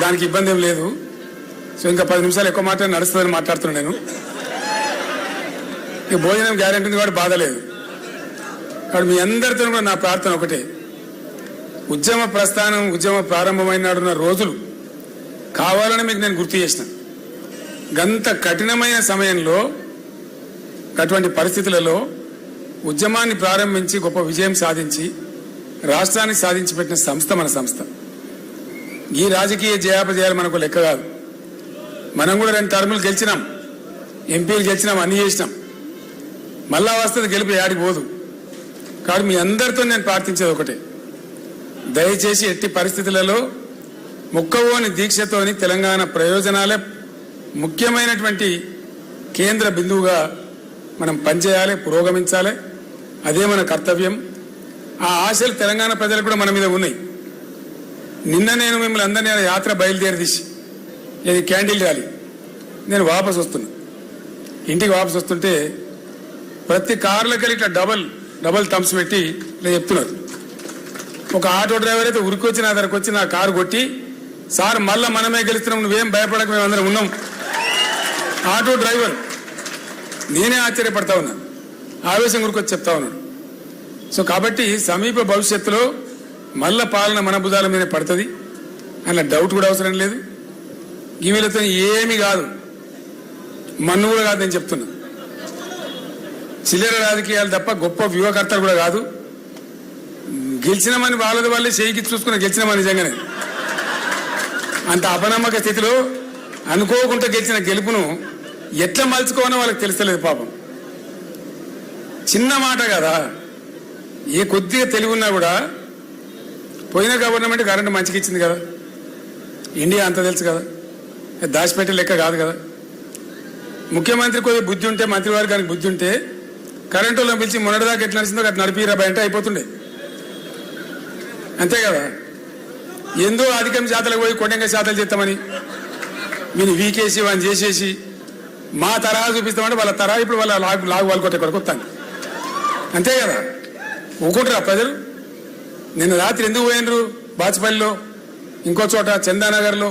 దానికి ఇబ్బంది ఏం లేదు. సో ఇంకా 10 నిమిషాలు ఎక్కువ మాట నడుస్తుందని మాట్లాడుతున్నాను నేను. ఇక భోజనం గ్యారెంటీ ఉంది కాబట్టి బాధ లేదు. కాబట్టి మీ అందరితో కూడా నా ప్రార్థన ఒకటే, ఉద్యమ ప్రస్థానం ఉద్యమ ప్రారంభమైన రోజులు కావాలని మీకు నేను గుర్తు చేసిన. గంత కఠినమైన సమయంలో అటువంటి పరిస్థితులలో ఉద్యమాన్ని ప్రారంభించి గొప్ప విజయం సాధించి రాష్ట్రాన్ని సాధించి పెట్టిన సంస్థ మన సంస్థ. ఈ రాజకీయ జయాపజయాలు మనకు లెక్క కాదు. మనం కూడా 2 టర్ములు గెలిచినాం, ఎంపీలు గెలిచినాం, అన్ని చేసినాం. మళ్ళా వస్తుంది గెలుపు, యాడికి పోదు. కాబట్టి మీ అందరితో నేను ప్రార్థించేది ఒకటే, దయచేసి ఎట్టి పరిస్థితులలో ముక్కవోని దీక్షతోని తెలంగాణ ప్రయోజనాలే ముఖ్యమైనటువంటి కేంద్ర బిందువుగా మనం పనిచేయాలి, పురోగమించాలి. అదే మన కర్తవ్యం. ఆ ఆశలు తెలంగాణ ప్రజలకు కూడా మన మీద ఉన్నాయి. నిన్న నేను మిమ్మల్ని అందరినీ యాత్ర బయలుదేరిదీసి ఇది క్యాండిల్ ర్యాలీ, నేను వాపసు వస్తున్నా. ఇంటికి వాపసు వస్తుంటే ప్రతి కార్లకి ఇట్లా డబల్ థమ్స్ పెట్టి ఇలా చెప్తున్నారు. ఒక ఆటో డ్రైవర్ అయితే ఉరికొచ్చి నా దగ్గరకు వచ్చి నా కారు కొట్టి, సార్ మళ్ళా మనమే గెలుస్తున్నాం, నువ్వేం భయపడక, మేము అందరం ఉన్నాం. ఆటో డ్రైవర్, నేనే ఆశ్చర్యపడతా ఉన్నా, ఆవేశం గురికొచ్చి చెప్తా ఉన్నాడు. సో కాబట్టి సమీప భవిష్యత్తులో మళ్ళా పాలన మన భుజాల మీద పడుతుంది, అలా డౌట్ కూడా అవసరం లేదు. వీళ్ళతో ఏమీ కాదు, మన్ను కూడా కాదు నేను చెప్తున్నా. చిల్లర రాజకీయాలు తప్ప గొప్ప వ్యూహకర్తలు కూడా కాదు. గెలిచినామని వాళ్ళది వాళ్ళే చేయికి చూసుకుని గెలిచినామని నిజంగానే అంత అపనమ్మక స్థితిలో అనుకోకుండా గెలిచిన గెలుపును ఎట్లా మలుచుకోవాలో వాళ్ళకి తెలుస్తలేదు పాపం. చిన్న మాట కదా, ఏ కొద్దిగా తెలివి ఉన్నా కూడా పోయిన గవర్నమెంట్ కరెంటు మంచిగా ఇచ్చింది కదా, ఇండియా అంత తెలుసు కదా, దాచిపెట్టే లెక్క కాదు కదా. ముఖ్యమంత్రి కొద్దిగా బుద్ధి ఉంటే, మంత్రివర్గానికి బుద్ధి ఉంటే కరెంటు వాళ్ళని పిలిచి మొన్నటిదాకా ఎట్లా నడిచిందో అట్లా నడిపిరా అంటే అయిపోతుండే, అంతే కదా. ఎందో అధికం శాతలకు పోయి కొండంగా శాతాలు చేస్తామని మీరు వీకేసి వాళ్ళని చేసేసి మా తరహా చూపిస్తామంటే వాళ్ళ తరహా ఇప్పుడు వాళ్ళ లాగు వాళ్ళు కొట్టే కొరకు వస్తాను, అంతే కదా. ఊకుంటారా ప్రజలు? నిన్న రాత్రి ఎందుకు పోయినరు? బాచుపల్లిలో, ఇంకో చోట చందానగర్లో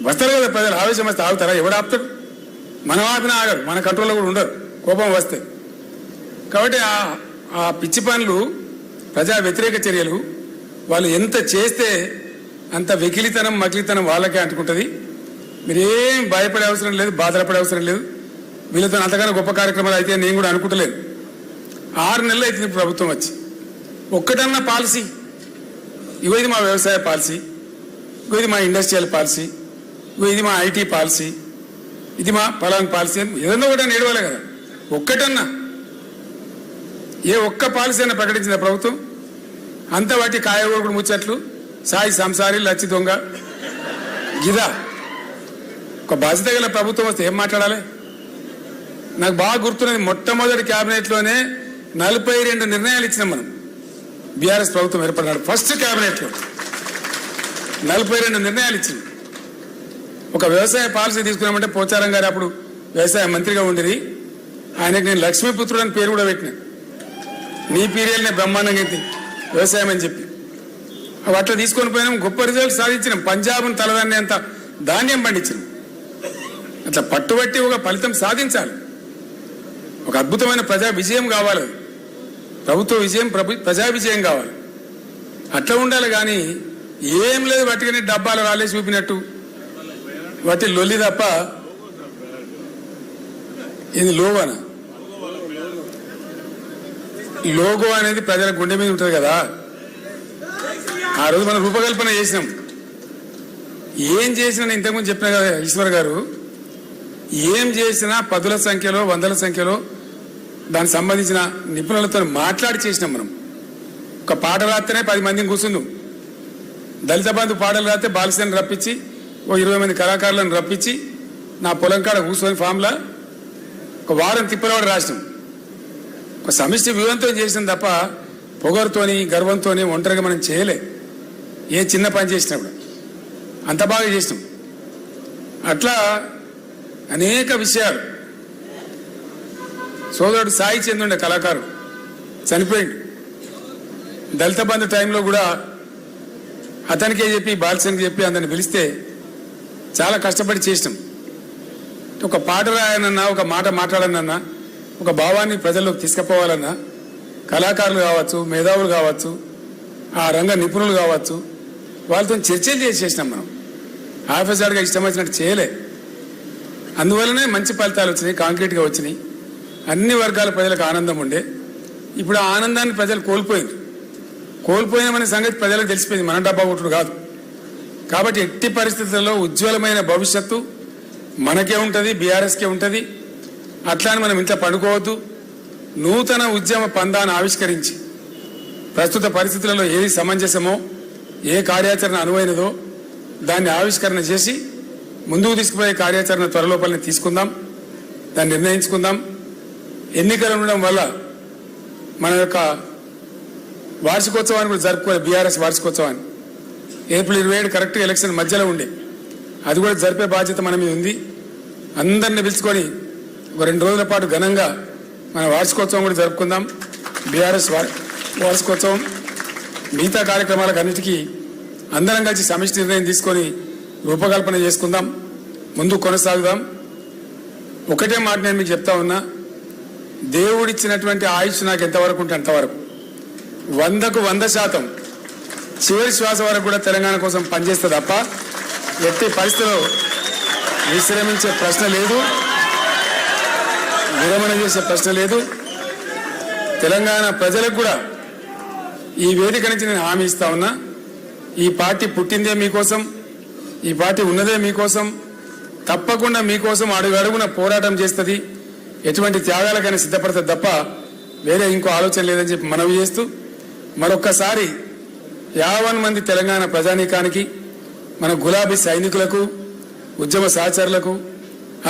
వస్తారు కదా ప్రజలు. ఆవేశం వస్తే ఆగుతారా? ఎవడు ఆపుతాడు? మనం ఆపినా ఆగరు, మన కంట్రోల్లో కూడా ఉండరు కోపం వస్తే. కాబట్టి ఆ పిచ్చి పనులు, ప్రజా వ్యతిరేక చర్యలు వాళ్ళు ఎంత చేస్తే అంత వెకిలితనం మకిలితనం వాళ్ళకే అంటుకుంటుంది. మీరేం భయపడే అవసరం లేదు, బాధపడే అవసరం లేదు. వీళ్ళతో అంతగానో గొప్ప కార్యక్రమాలు అయితే నేను కూడా అనుకుంటలేదు. 6 నెలలు అవుతుంది ప్రభుత్వం వచ్చి. ఒక్కటన్నా పాలసీ, ఇగో ఇది మా వ్యవసాయ పాలసీ, ఇగో ఇది మా ఇండస్ట్రియల్ పాలసీ, ఇగో ఇది మా ఐటీ పాలసీ, ఇది మా పలాంగ్ పాలసీ అని ఏదన్నా ఒకటి నేడవాలి కదా. ఒక్కటన్నా ఏ ఒక్క పాలసీ అన్న ప్రకటించింది ప్రభుత్వం? అంత వాటి కాయగూరకుడు ముచ్చట్లు, సాయి సంసారి, లచ్చి దొంగ, గిదా. ఒక బాధ్యత గల ప్రభుత్వం వస్తే ఏం మాట్లాడాలి? నాకు బాగా గుర్తున్నది, మొట్టమొదటి క్యాబినెట్లోనే 42 నిర్ణయాలు ఇచ్చినాం మనం. బీఆర్ఎస్ ప్రభుత్వం ఏర్పడినాడు ఫస్ట్ క్యాబినెట్లో 42 నిర్ణయాలు ఇచ్చింది. ఒక వ్యవసాయ పాలసీ తీసుకున్నామంటే పోచారం గారు అప్పుడు వ్యవసాయ మంత్రిగా ఉండేది, ఆయనకు నేను లక్ష్మీపుత్రుడు అని పేరు కూడా పెట్టినా. నీ పీరియడ్నే బ్రహ్మాండంగా అయింది వ్యవసాయం అని చెప్పి అట్లా తీసుకొని పోయినాం. గొప్ప రిజల్ట్ సాధించినాం. పంజాబ్ను తలదాన్ని అంత ధాన్యం పండించినాం. అట్లా పట్టుబట్టి ఒక ఫలితం సాధించాలి. ఒక అద్భుతమైన ప్రజా విజయం కావాలి, ప్రభుత్వ విజయం, ప్రజా విజయం కావాలి. అట్లా ఉండాలి. కానీ ఏం లేదు, వాటికని డబ్బాలు రాలేసి చూపినట్టు వాటి లొల్లి తప్ప. ఇది లోగోనా? లోగో అనేది ప్రజల గుండె మీద ఉంటుంది కదా. ఆ రోజు మనం రూపకల్పన చేసినాం. ఏం చేసినా ఇంతకుముందు చెప్పిన కదా ఈశ్వర్ గారు, ఏం చేసినా 10ల సంఖ్యలో 100ల సంఖ్యలో దానికి సంబంధించిన నిపుణులతో మాట్లాడి చేసినాం. మనం ఒక పాట రాస్తేనే 10 మందిని కూర్చుందాం. దళిత బంధు పాటలు రాస్తే బాలసేన రప్పించి ఓ 20 మంది కళాకారులను రప్పించి నా పొలం కాడ కూర్చొని ఫామ్లా ఒక వారం తిప్పలవాడు రాసినాం. ఒక సమిష్టి వ్యూహంతో చేసినాం తప్ప పొగరుతోని గర్వంతోని ఒంటరిగా మనం చేయలే. ఏ చిన్న పని చేసినప్పుడు అంత బాగా చేసినాం. అట్లా అనేక విషయాలు. సోదరుడు సాయి చంద్రుండే కళాకారుడు చనిపోయిండు. దళిత బంధు టైంలో కూడా అతనికే చెప్పి బాలసేనకి చెప్పి అందరిని పిలిస్తే చాలా కష్టపడి చేసినాం. ఒక పాట రాయనన్నా, ఒక మాట మాట్లాడనన్నా, ఒక భావాన్ని ప్రజల్లోకి తీసుకుపోవాలన్నా కళాకారులు కావచ్చు, మేధావులు కావచ్చు, ఆ రంగ నిపుణులు కావచ్చు, వాళ్ళతో చర్చలు చేసేసినాం. మనం ఆఫీసర్గా ఇష్టం వచ్చినట్టు చేయలే. అందువల్లనే మంచి ఫలితాలు వచ్చినాయి, కాంక్రీట్గా వచ్చినాయి. అన్ని వర్గాల ప్రజలకు ఆనందం ఉండే. ఇప్పుడు ఆ ఆనందాన్ని ప్రజలు కోల్పోయినామనే సంగతి ప్రజలకు తెలిసిపోయింది. మన డబ్బా కొట్టుడు కాదు. కాబట్టి ఎట్టి పరిస్థితుల్లో ఉజ్వలమైన భవిష్యత్తు మనకే ఉంటుంది, బీఆర్ఎస్కే ఉంటుంది. అట్లా అని మనం ఇంట్లో పడుకోవద్దు. నూతన ఉద్యమ పందాన్ని ఆవిష్కరించి ప్రస్తుత పరిస్థితులలో ఏది సమంజసమో, ఏ కార్యాచరణ అనువైనదో దాన్ని ఆవిష్కరణ చేసి ముందుకు తీసుకుపోయే కార్యాచరణ త్వరలోపలనే తీసుకుందాం, దాన్ని నిర్ణయించుకుందాం. ఎన్నికలు ఉండడం వల్ల మన యొక్క వార్షికోత్సవాన్ని కూడా జరుపుకోవాలి. బీఆర్ఎస్ వార్షికోత్సవాన్ని ఏప్రిల్ 27 కరెక్ట్గా ఎలక్షన్ మధ్యలో ఉండే, అది కూడా జరిపే బాధ్యత మన మీద ఉంది. అందరిని పిలుచుకొని ఒక 2 రోజుల పాటు ఘనంగా మన వార్షికోత్సవం కూడా జరుపుకుందాం. బీఆర్ఎస్ వార్షికోత్సవం మిగతా కార్యక్రమాలకు అన్నిటికీ అందరం కలిసి సమిష్టి నిర్ణయం తీసుకొని రూపకల్పన చేసుకుందాం, ముందు కొనసాగుదాం. ఒకటే మాట నేను మీకు చెప్తా ఉన్నా, దేవుడిచ్చినటువంటి ఆయుష్ నాకు ఎంతవరకు ఉంటే అంతవరకు 100కు 100% చివరి శ్వాస వరకు కూడా తెలంగాణ కోసం పనిచేస్తే తప్ప ఎట్టి పరిస్థితిలో విశ్రమించే ప్రశ్న లేదు, విరమణ చేసే ప్రశ్న లేదు. తెలంగాణ ప్రజలకు కూడా ఈ వేదిక నుంచి నేను హామీ ఇస్తా ఉన్నా, ఈ పార్టీ పుట్టిందే మీకోసం, ఈ పార్టీ ఉన్నదే మీకోసం. తప్పకుండా మీకోసం అడుగడుగున పోరాటం చేస్తుంది, ఎటువంటి త్యాగాలకైనా సిద్ధపడుతుంది తప్ప వేరే ఇంకో ఆలోచన లేదని చెప్పి మనవి చేస్తూ మరొక్కసారి 50 మంది తెలంగాణ ప్రజానీకానికి, మన గులాబీ సైనికులకు, ఉద్యమ సహచరులకు,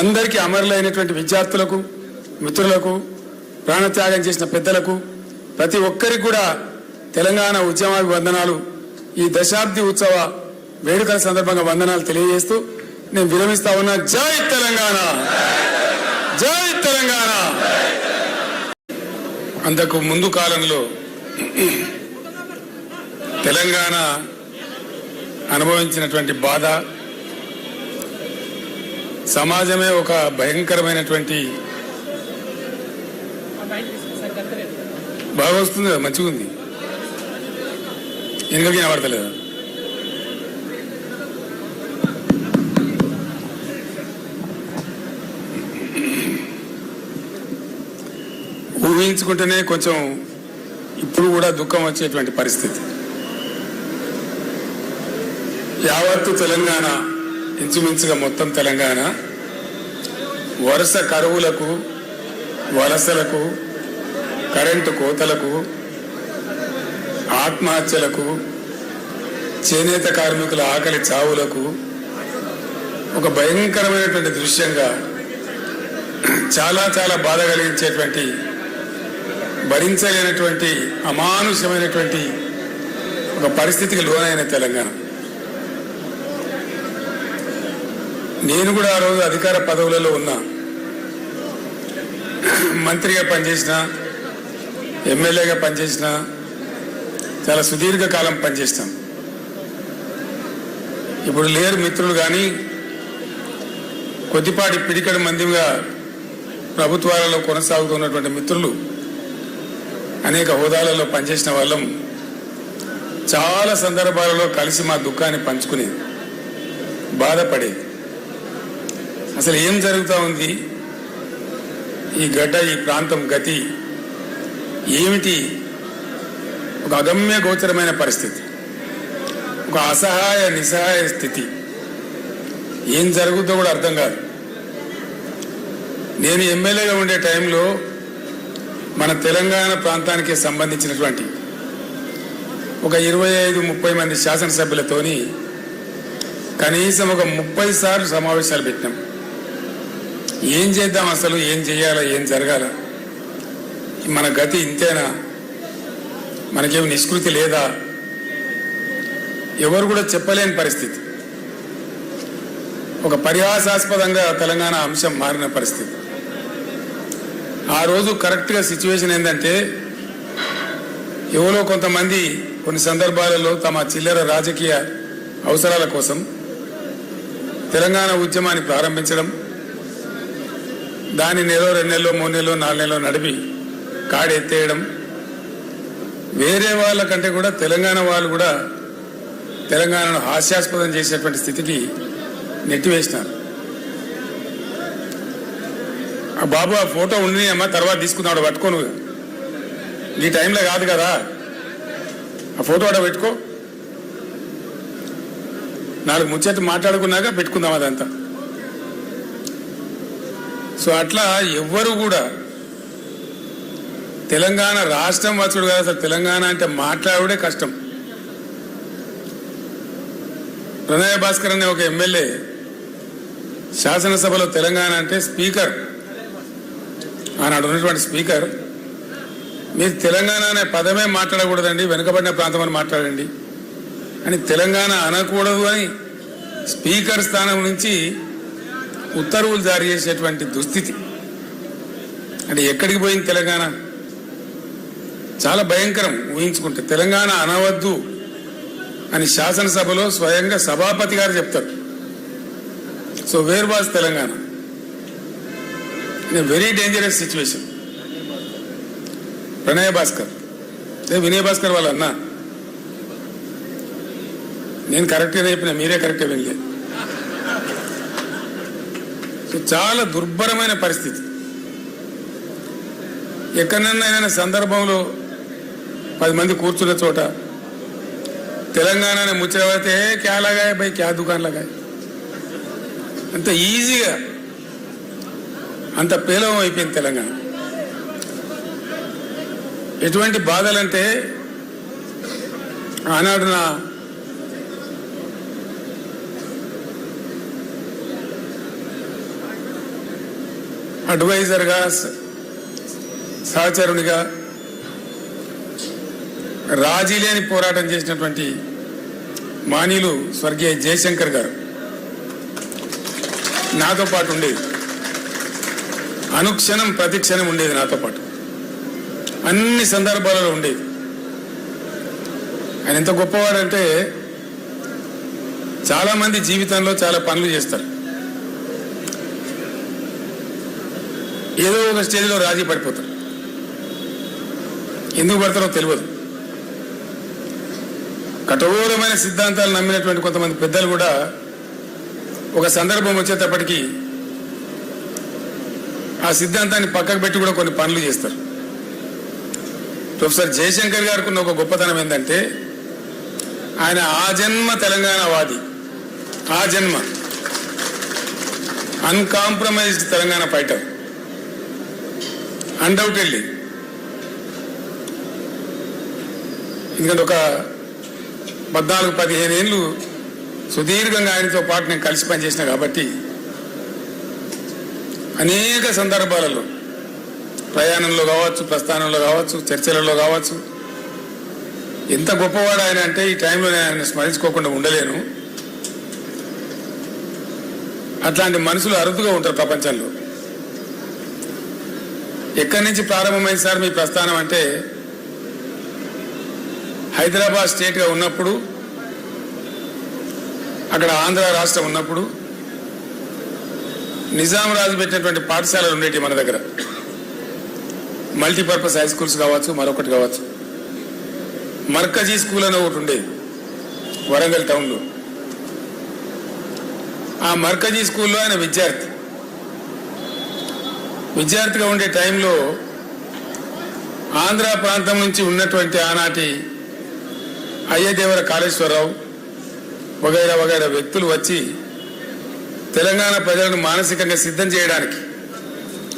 అందరికీ అమరులైనటువంటి విద్యార్థులకు, మిత్రులకు, ప్రాణత్యాగం చేసిన పెద్దలకు, ప్రతి ఒక్కరికి కూడా తెలంగాణ ఉద్యమాభివందనాలు, ఈ దశాబ్ది ఉత్సవ వేడుకల సందర్భంగా వందనాలు తెలియజేస్తూ నేను విరమిస్తా ఉన్నా. జై తెలంగాణ, జై తెలంగాణ. అంతకు ముందు కాలంలో తెలంగాణ అనుభవించినటువంటి బాధ, సమాజమే ఒక భయంకరమైనటువంటి బాగా వస్తుంది కదా, మంచిగా ఉంది, ఎందుకు వినబడతలేదు? ఊహించుకుంటేనే కొంచెం ఇప్పుడు కూడా దుఃఖం వచ్చేటువంటి పరిస్థితి. యావత్తు తెలంగాణ, ఇంచుమించుగా మొత్తం తెలంగాణ వరుస కరువులకు, వలసలకు, కరెంటు కోతలకు, ఆత్మహత్యలకు, చేనేత కార్మికుల ఆకలి చావులకు ఒక భయంకరమైనటువంటి దృశ్యంగా చాలా చాలా బాధ కలిగించేటువంటి, భరించలేనటువంటి అమానుషమైనటువంటి ఒక పరిస్థితికి లోనైన తెలంగాణ. నేను కూడా ఆ రోజు అధికార పదవులలో ఉన్నా, మంత్రిగా పనిచేసిన, ఎమ్మెల్యేగా పనిచేసిన, చాలా సుదీర్ఘకాలం పనిచేస్తాం. ఇప్పుడు లేరు మిత్రులు, కానీ కొద్దిపాటి పిడికడి మందిగా ప్రభుత్వాలలో కొనసాగుతున్నటువంటి మిత్రులు, అనేక హోదాలలో పనిచేసిన వాళ్ళం చాలా సందర్భాలలో కలిసి మా దుఃఖాన్ని పంచుకుని బాధపడేది. అసలు ఏం జరుగుతూ ఉంది, ఈ గడ్డ, ఈ ప్రాంతం గతి ఏమిటి? ఒక అగమ్య గోచరమైన పరిస్థితి, ఒక అసహాయ నిస్సహాయ స్థితి. ఏం జరుగుతుందో కూడా అర్థం కాదు. నేను ఎమ్మెల్యేగా ఉండే టైంలో మన తెలంగాణ ప్రాంతానికి సంబంధించినటువంటి ఒక 25-30 మంది శాసనసభ్యులతోని కనీసం ఒక 30 సార్లు సమావేశాలు పెట్టినాం. ఏం చేద్దాం, అసలు ఏం చేయాలా, ఏం జరగాల, మన గతి ఇంతేనా, మనకేమి నిష్కృతి లేదా, ఎవరు కూడా చెప్పలేని పరిస్థితి. ఒక పరిహాసాస్పదంగా తెలంగాణ అంశం మారిన పరిస్థితి. ఆ రోజు కరెక్ట్గా సిచ్యువేషన్ ఏంటంటే, ఎవరో కొంతమంది కొన్ని సందర్భాలలో తమ చిల్లర రాజకీయ అవసరాల కోసం తెలంగాణ ఉద్యమాన్ని ప్రారంభించడం, దాని నెలలో 2 నెలలు 3 నెలలు 4 నెలలు నడిపి కాడి ఎత్తేయడం, వేరే వాళ్ళ కంటే కూడా తెలంగాణ వాళ్ళు కూడా తెలంగాణను హాస్యాస్పదం చేసేటువంటి స్థితికి నెట్టివేసినారు. ఆ బాబు ఆ ఫోటో ఉండి అమ్మా తర్వాత తీసుకున్నాడు, పట్టుకోను ఈ టైంలో కాదు కదా, ఆ ఫోటో అక్కడ పెట్టుకో, 4 ముచ్చట్లు మాట్లాడుకున్నాక పెట్టుకుందాం అదంతా. సో అట్లా ఎవ్వరు కూడా తెలంగాణ రాష్ట్రం వచ్చుడు కాదు, అసలు తెలంగాణ అంటే మాట్లాడే కష్టం. ప్రణయ భాస్కర్ అనే ఒక ఎమ్మెల్యే శాసనసభలో తెలంగాణ అంటే స్పీకర్, ఆనాడు ఉన్నటువంటి స్పీకర్, మీరు తెలంగాణ అనే పదమే మాట్లాడకూడదండి, వెనుకబడిన ప్రాంతం అని మాట్లాడండి అని, తెలంగాణ అనకూడదు అని స్పీకర్ స్థానం నుంచి ఉత్తర్వులు జారీ చేసేటువంటి దుస్థితి. అంటే ఎక్కడికి పోయింది తెలంగాణ? చాలా భయంకరం ఊహించుకుంటే. తెలంగాణ అనవద్దు అని శాసనసభలో స్వయంగా సభాపతి గారు చెప్తారు. So where was Telangana? Very dangerous situation. ప్రణయ భాస్కర్, వినయ్ భాస్కర్ వాళ్ళ అన్న, నేను కరెక్ట్గా చెప్పిన, మీరే కరెక్ట్గా వినలే. సో చాలా దుర్భరమైన పరిస్థితి. ఎక్కడన్నా ఏదైనా సందర్భంలో 10 మంది కూర్చున్న చోట తెలంగాణ ముచ్చట క్యా లగాయ బై క్యా దుకాన్ లగాయ, అంత ఈజీగా అంత పేలవం అయిపోయింది తెలంగాణ. ఎటువంటి బాధలంటే ఆనాడు నా అడ్వైజర్గా, సహచరునిగా రాజీ లేని పోరాటం చేసినటువంటి మానీయులు స్వర్గీయ జయశంకర్ గారు నాతో పాటు ఉండేది. అనుక్షణం ప్రతిక్షణం ఉండేది నాతో పాటు, అన్ని సందర్భాలలో ఉండేది. ఆయన ఎంత గొప్పవాడంటే, చాలా మంది జీవితంలో చాలా పనులు చేస్తారు, ఏదో ఒక స్టేజ్లో రాజీ పడిపోతారు. ఎందుకు పడతారో తెలియదు. కఠోరమైన సిద్ధాంతాలు నమ్మినటువంటి కొంతమంది పెద్దలు కూడా ఒక సందర్భం వచ్చేటప్పటికీ ఆ సిద్ధాంతాన్ని పక్కకు పెట్టి కూడా కొన్ని పనులు చేస్తారు. ప్రొఫెసర్ జయశంకర్ గారికి ఉన్న ఒక గొప్పతనం ఏంటంటే, ఆయన ఆజన్మ తెలంగాణవాది, ఆజన్మ అన్కాంప్రమైజ్డ్ తెలంగాణ ఫైటర్, అన్డౌటెడ్లీ. ఎందుకంటే ఒక 14-15 ఏళ్ళు సుదీర్ఘంగా ఆయనతో పాటు నేను కలిసి పనిచేసిన కాబట్టి అనేక సందర్భాలలో, ప్రయాణంలో కావచ్చు, ప్రస్థానంలో కావచ్చు, చర్చలలో కావచ్చు, ఎంత గొప్పవాడు ఆయన అంటే ఈ టైంలో నేను ఆయన స్మరించుకోకుండా ఉండలేను. అట్లాంటి మనుషులు అరుదుగా ఉంటారు ప్రపంచంలో. ఎక్కడి నుంచి ప్రారంభమైంది సార్ మీ ప్రస్థానం అంటే, హైదరాబాద్ స్టేట్గా ఉన్నప్పుడు, అక్కడ ఆంధ్ర రాష్ట్రం ఉన్నప్పుడు నిజాం రాజు పెట్టినటువంటి పాఠశాలలు ఉండేవి మన దగ్గర. మల్టీపర్పస్ హై స్కూల్స్ కావచ్చు, మరొకటి కావచ్చు. మర్కజీ స్కూల్ అని ఒకటి ఉండేది వరంగల్ టౌన్లో. ఆ మర్కజీ స్కూల్లో ఆయన విద్యార్థిగా ఉండే టైంలో ఆంధ్ర ప్రాంతం నుంచి ఉన్నటువంటి ఆనాటి అయ్యదేవర కాళేశ్వరరావు వగైరా వ్యక్తులు వచ్చి తెలంగాణ ప్రజలను మానసికంగా సిద్ధం చేయడానికి